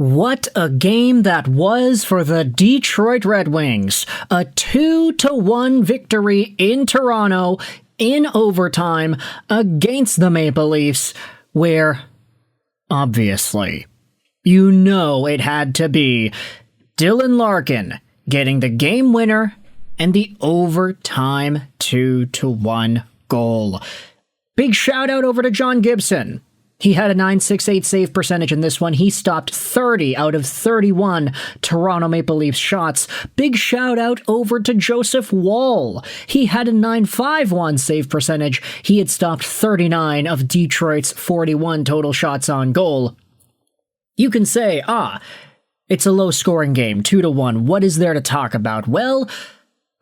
What a game that was for the Detroit Red Wings. A 2-1 victory in Toronto in overtime against the Maple Leafs, where, obviously, you know it had to be Dylan Larkin getting the game winner and the overtime 2-1 goal. Big shout out over to John Gibson. He had a .968 save percentage in this one. He stopped 30 out of 31 Toronto Maple Leafs shots. Big shout out over to Joseph Woll. He had a .951 save percentage. He had stopped 39 of Detroit's 41 total shots on goal. You can say, it's a low-scoring game, 2-1. What is there to talk about? Well,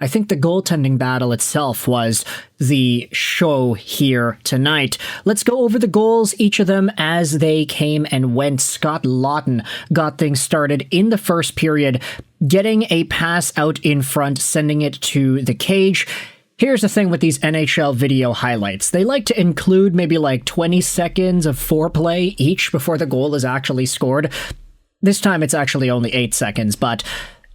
I think the goaltending battle itself was the show here tonight. Let's go over the goals, each of them as they came and went. Scott Laughton got things started in the first period, getting a pass out in front, sending it to the cage. Here's the thing with these NHL video highlights. They like to include maybe like 20 seconds of foreplay each before the goal is actually scored. This time it's actually only 8 seconds, but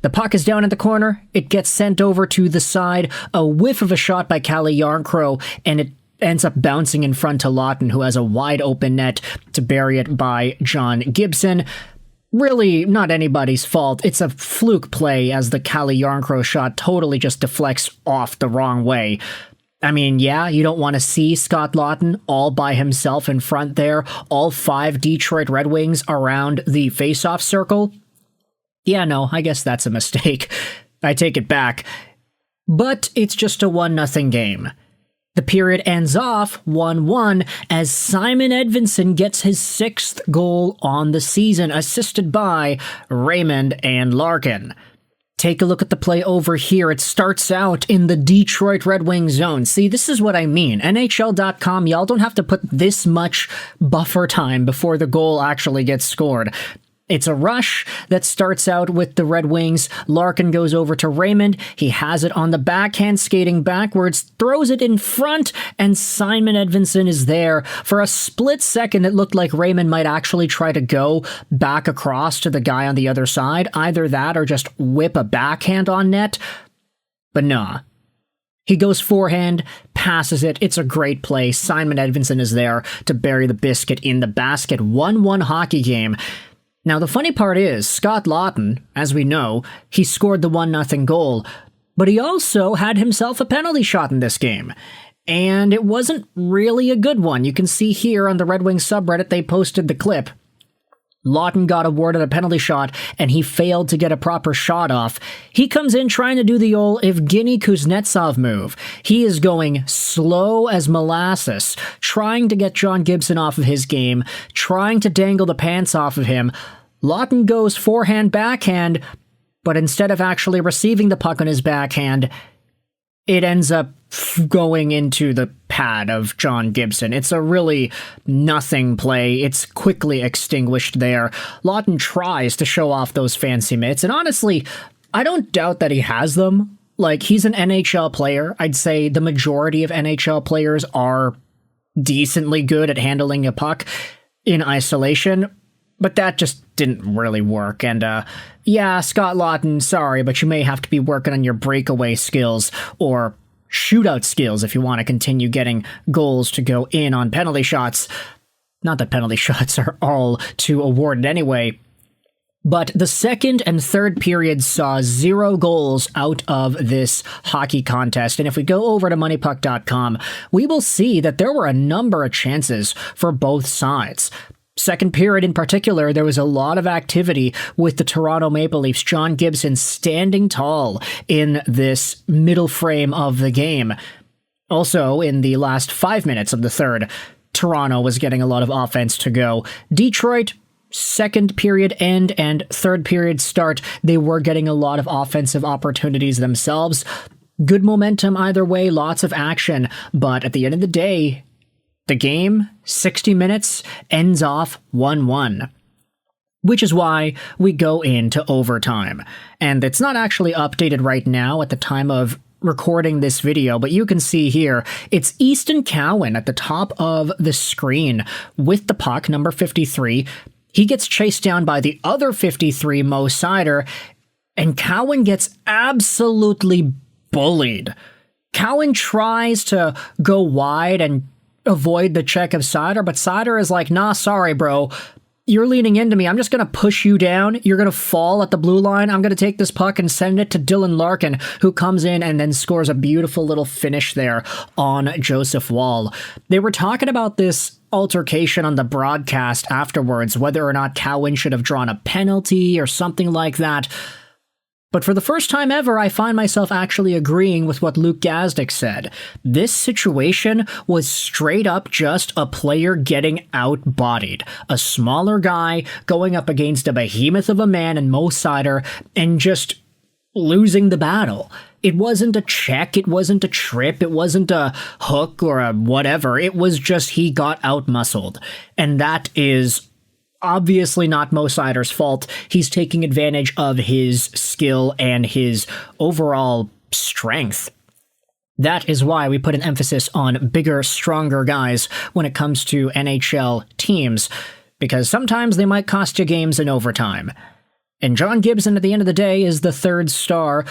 the puck is down in the corner, it gets sent over to the side, a whiff of a shot by Calle Jarnkrok, and it ends up bouncing in front to Laughton, who has a wide open net to bury it by John Gibson. Really not anybody's fault. It's a fluke play as the Calle Jarnkrok shot totally just deflects off the wrong way. I mean, yeah, you don't want to see Scott Laughton all by himself in front there, all 5 Detroit Red Wings around the face-off circle. Yeah, no, I guess that's a mistake. I take it back. But it's just a 1-0 game. The period ends off 1-1 as Simon Edvinsson gets his 6th goal on the season, assisted by Raymond and Larkin. Take a look at the play over here. It starts out in the Detroit Red Wings zone. See, this is what I mean. NHL.com, y'all don't have to put this much buffer time before the goal actually gets scored. It's a rush that starts out with the Red Wings. Larkin goes over to Raymond. He has it on the backhand, skating backwards, throws it in front, and Simon Edvinsson is there. For a split second, it looked like Raymond might actually try to go back across to the guy on the other side. Either that or just whip a backhand on net. But nah. He goes forehand, passes it. It's a great play. Simon Edvinsson is there to bury the biscuit in the basket. 1-1 hockey game. Now, the funny part is, Scott Laughton, as we know, he scored the 1-0 goal, but he also had himself a penalty shot in this game. And it wasn't really a good one. You can see here on the Red Wings subreddit, they posted the clip. Laughton got awarded a penalty shot, and he failed to get a proper shot off. He comes in trying to do the old Evgeny Kuznetsov move. He is going slow as molasses, trying to get John Gibson off of his game, trying to dangle the pants off of him. Laughton goes forehand, backhand, but instead of actually receiving the puck on his backhand, it ends up going into the pad of John Gibson. It's a really nothing play. It's quickly extinguished there. Laughton tries to show off those fancy mitts, and honestly, I don't doubt that he has them. Like, he's an NHL player. I'd say the majority of NHL players are decently good at handling a puck in isolation, but that just didn't really work. And, yeah, Scott Laughton, sorry, but you may have to be working on your breakaway skills or shootout skills if you want to continue getting goals to go in on penalty shots. Not that penalty shots are all too awarded anyway. But the second and third periods saw 0 goals out of this hockey contest. And if we go over to moneypuck.com, we will see that there were a number of chances for both sides. Second period in particular, there was a lot of activity with the Toronto Maple Leafs. John Gibson standing tall in this middle frame of the game. Also, in the last 5 minutes of the third, Toronto was getting a lot of offense to go. Detroit, second period end and third period start, they were getting a lot of offensive opportunities themselves. Good momentum either way, lots of action, but at the end of the day, the game, 60 minutes, ends off 1-1. Which is why we go into overtime. And it's not actually updated right now at the time of recording this video, but you can see here, it's Easton Cowan at the top of the screen with the puck, number 53. He gets chased down by the other 53, Mo Seider, and Cowan gets absolutely bullied. Cowan tries to go wide and avoid the check of Seider, but Seider is like, nah, sorry, bro. You're leaning into me. I'm just going to push you down. You're going to fall at the blue line. I'm going to take this puck and send it to Dylan Larkin, who comes in and then scores a beautiful little finish there on Joseph Woll. They were talking about this altercation on the broadcast afterwards, whether or not Cowan should have drawn a penalty or something like that. But for the first time ever, I find myself actually agreeing with what Luke Gazdic said. This situation was straight up just a player getting out-bodied. A smaller guy going up against a behemoth of a man in Mo Seider and just losing the battle. It wasn't a check, it wasn't a trip, it wasn't a hook or a whatever. It was just he got out-muscled. And that is obviously not Mo Seider's fault. He's taking advantage of his skill and his overall strength. That is why we put an emphasis on bigger, stronger guys when it comes to NHL teams, because sometimes they might cost you games in overtime. And John Gibson, at the end of the day, is the second star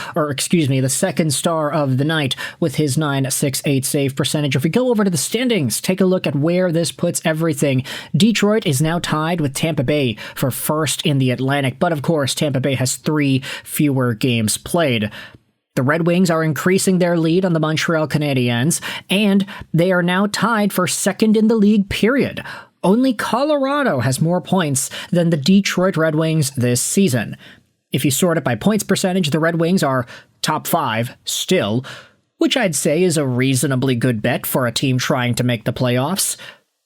of the night with his .968 save percentage. If we go over to the standings, take a look at where this puts everything. Detroit is now tied with Tampa Bay for first in the Atlantic, but of course, Tampa Bay has 3 fewer games played. The Red Wings are increasing their lead on the Montreal Canadiens, and they are now tied for second in the league, period. Only Colorado has more points than the Detroit Red Wings this season. If you sort it by points percentage, the Red Wings are top 5 still, which I'd say is a reasonably good bet for a team trying to make the playoffs.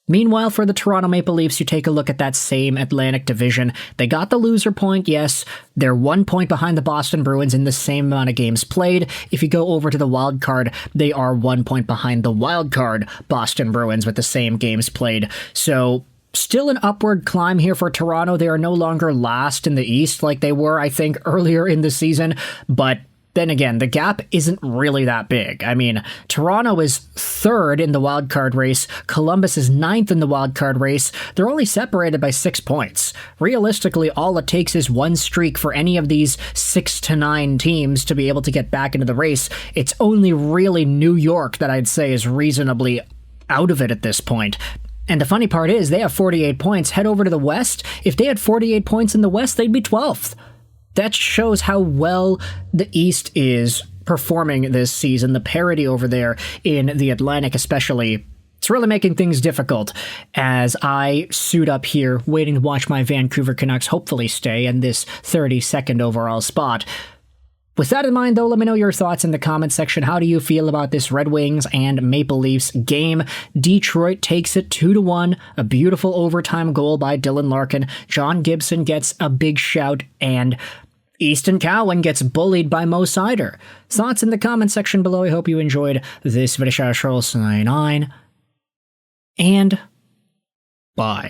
Meanwhile, for the Toronto Maple Leafs, you take a look at that same Atlantic division. They got the loser point, yes. They're 1 point behind the Boston Bruins in the same amount of games played. If you go over to the wild card, they are 1 point behind the wild card Boston Bruins with the same games played. So still an upward climb here for Toronto. They are no longer last in the East like they were, I think, earlier in the season, but then again, the gap isn't really that big. I mean, Toronto is 3rd in the wildcard race. Columbus is 9th in the wildcard race. They're only separated by 6 points. Realistically, all it takes is one streak for any of these 6 to 9 teams to be able to get back into the race. It's only really New York that I'd say is reasonably out of it at this point. And the funny part is, they have 48 points. Head over to the West. If they had 48 points in the West, they'd be 12th. That shows how well the East is performing this season. The parity over there in the Atlantic especially, it's really making things difficult as I suit up here waiting to watch my Vancouver Canucks hopefully stay in this 32nd overall spot. With that in mind, though, let me know your thoughts in the comments section. How do you feel about this Red Wings and Maple Leafs game? Detroit takes it 2-1, a beautiful overtime goal by Dylan Larkin. John Gibson gets a big shout, and Easton Cowan gets bullied by Mo Seider. Thoughts in the comment section below. I hope you enjoyed this video. And bye.